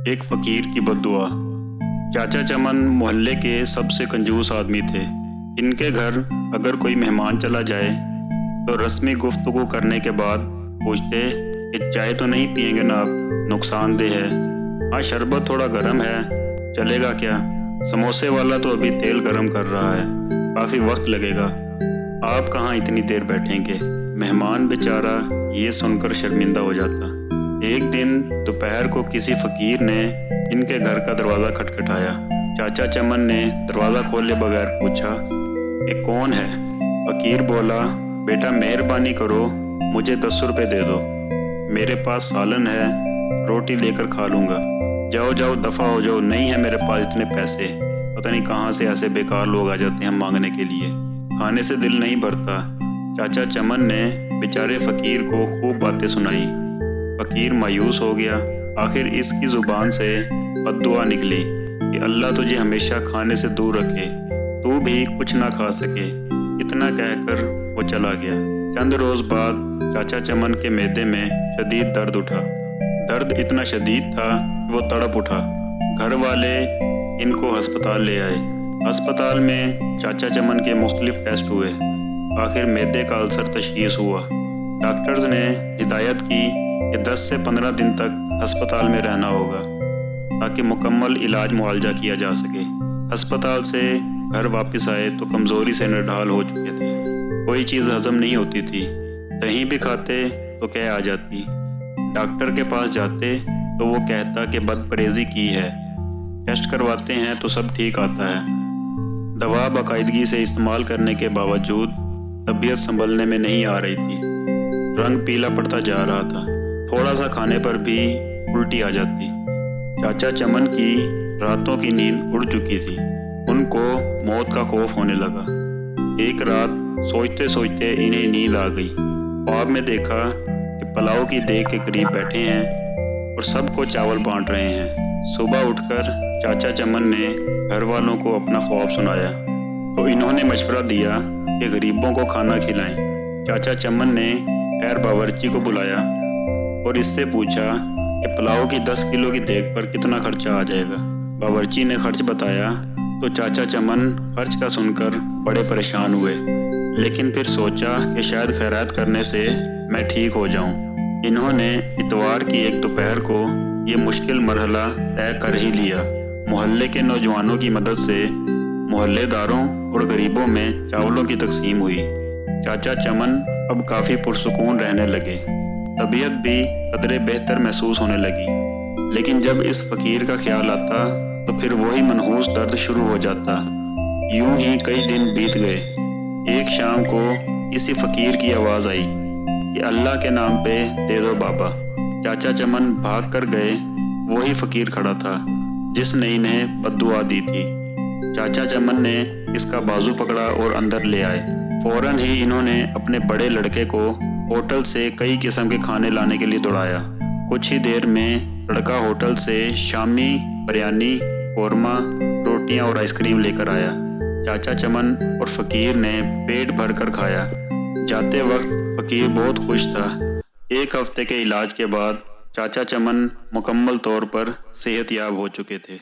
ایک فقیر کی بددعا۔ چاچا چمن محلے کے سب سے کنجوس آدمی تھے۔ ان کے گھر اگر کوئی مہمان چلا جائے تو رسمی گفتگو کرنے کے بعد پوچھتے کہ چائے تو نہیں پئیں گے نا آپ، نقصان دہ ہے۔ ہاں شربت تھوڑا گرم ہے، چلے گا کیا؟ سموسے والا تو ابھی تیل گرم کر رہا ہے، کافی وقت لگے گا، آپ کہاں اتنی دیر بیٹھیں گے؟ مہمان بیچارہ یہ سن کر شرمندہ ہو جاتا۔ ایک دن دوپہر کو کسی فقیر نے ان کے گھر کا دروازہ کھٹکھٹایا۔ چاچا چمن نے دروازہ کھولے بغیر پوچھا کہ کون ہے؟ فقیر بولا، بیٹا مہربانی کرو، مجھے 10 روپے دے دو، میرے پاس سالن ہے، روٹی لے کر کھا لوں گا۔ جاؤ جاؤ دفع ہو جاؤ، نہیں ہے میرے پاس اتنے پیسے، پتہ نہیں کہاں سے ایسے بیکار لوگ آ جاتے ہیں مانگنے کے لیے، کھانے سے دل نہیں بھرتا۔ چاچا چمن نے بیچارے فقیر کو خوب باتیں سنائی۔ فقیر مایوس ہو گیا۔ آخر اس کی زبان سے بددعا نکلی کہ اللہ تجھے ہمیشہ کھانے سے دور رکھے، تو بھی کچھ نہ کھا سکے۔ اتنا کہہ کر وہ چلا گیا۔ چند روز بعد چاچا چمن کے معدے میں شدید درد اٹھا۔ درد اتنا شدید تھا کہ وہ تڑپ اٹھا۔ گھر والے ان کو ہسپتال لے آئے۔ ہسپتال میں چاچا چمن کے مختلف ٹیسٹ ہوئے۔ آخر معدے کا السر تشخیص ہوا۔ ڈاکٹرز نے ہدایت کی کہ 10 سے 15 دن تک ہسپتال میں رہنا ہوگا تاکہ مکمل علاج معالجہ کیا جا سکے۔ ہسپتال سے گھر واپس آئے تو کمزوری سے نڈھال ہو چکے تھے۔ کوئی چیز ہضم نہیں ہوتی تھی، دہی بھی کھاتے تو قے آ جاتی۔ ڈاکٹر کے پاس جاتے تو وہ کہتا کہ بد پرہیزی کی ہے، ٹیسٹ کرواتے ہیں تو سب ٹھیک آتا ہے۔ دوا باقاعدگی سے استعمال کرنے کے باوجود طبیعت سنبھلنے میں نہیں آ رہی تھی، رنگ پیلا پڑتا جا رہا تھا، تھوڑا سا کھانے پر بھی الٹی آ جاتی۔ چاچا چمن کی راتوں کی نیند اڑ چکی تھی، ان کو موت کا خوف ہونے لگا۔ ایک رات سوچتے سوچتے انہیں نیند آ گئی۔ خواب میں دیکھا کہ پلاؤ کی دیگ کے قریب بیٹھے ہیں اور سب کو چاول بانٹ رہے ہیں۔ صبح اٹھ کر چاچا چمن نے گھر والوں کو اپنا خواب سنایا تو انہوں نے مشورہ دیا کہ غریبوں کو کھانا کھلائیں۔ چاچا چمن نے خیر باورچی کو بلایا اور اس سے پوچھا کہ پلاؤ کی 10 کلو کی دیگ پر کتنا خرچہ آ جائے گا۔ باورچی نے خرچ بتایا تو چاچا چمن خرچ کا سن کر بڑے پریشان ہوئے، لیکن پھر سوچا کہ شاید خیرات کرنے سے میں ٹھیک ہو جاؤں۔ انہوں نے اتوار کی ایک دوپہر کو یہ مشکل مرحلہ طے کر ہی لیا۔ محلے کے نوجوانوں کی مدد سے محلے داروں اور غریبوں میں چاولوں کی تقسیم ہوئی۔ چاچا چمن اب کافی پرسکون رہنے لگے، طبیعت بھی قدرے بہتر محسوس ہونے لگی۔ لیکن جب اس فقیر کا خیال آتا تو پھر وہی منحوس درد شروع ہو جاتا۔ یوں ہی کئی دن بیت گئے۔ ایک شام کو کسی فقیر کی آواز آئی کہ اللہ کے نام پہ دے دو بابا۔ چاچا چمن بھاگ کر گئے۔ وہی فقیر کھڑا تھا جس نے انہیں بددعا دی تھی۔ چاچا چمن نے اس کا بازو پکڑا اور اندر لے آئے۔ فوراً ہی انہوں نے اپنے بڑے لڑکے کو ہوٹل سے کئی قسم کے کھانے لانے کے لیے دوڑایا۔ کچھ ہی دیر میں لڑکا ہوٹل سے شامی بریانی، قورمہ، روٹیاں اور آئس کریم لے کر آیا۔ چاچا چمن اور فقیر نے پیٹ بھر کر کھایا۔ جاتے وقت فقیر بہت خوش تھا۔ 1 ہفتے کے علاج کے بعد چاچا چمن مکمل طور پر صحت یاب ہو چکے تھے۔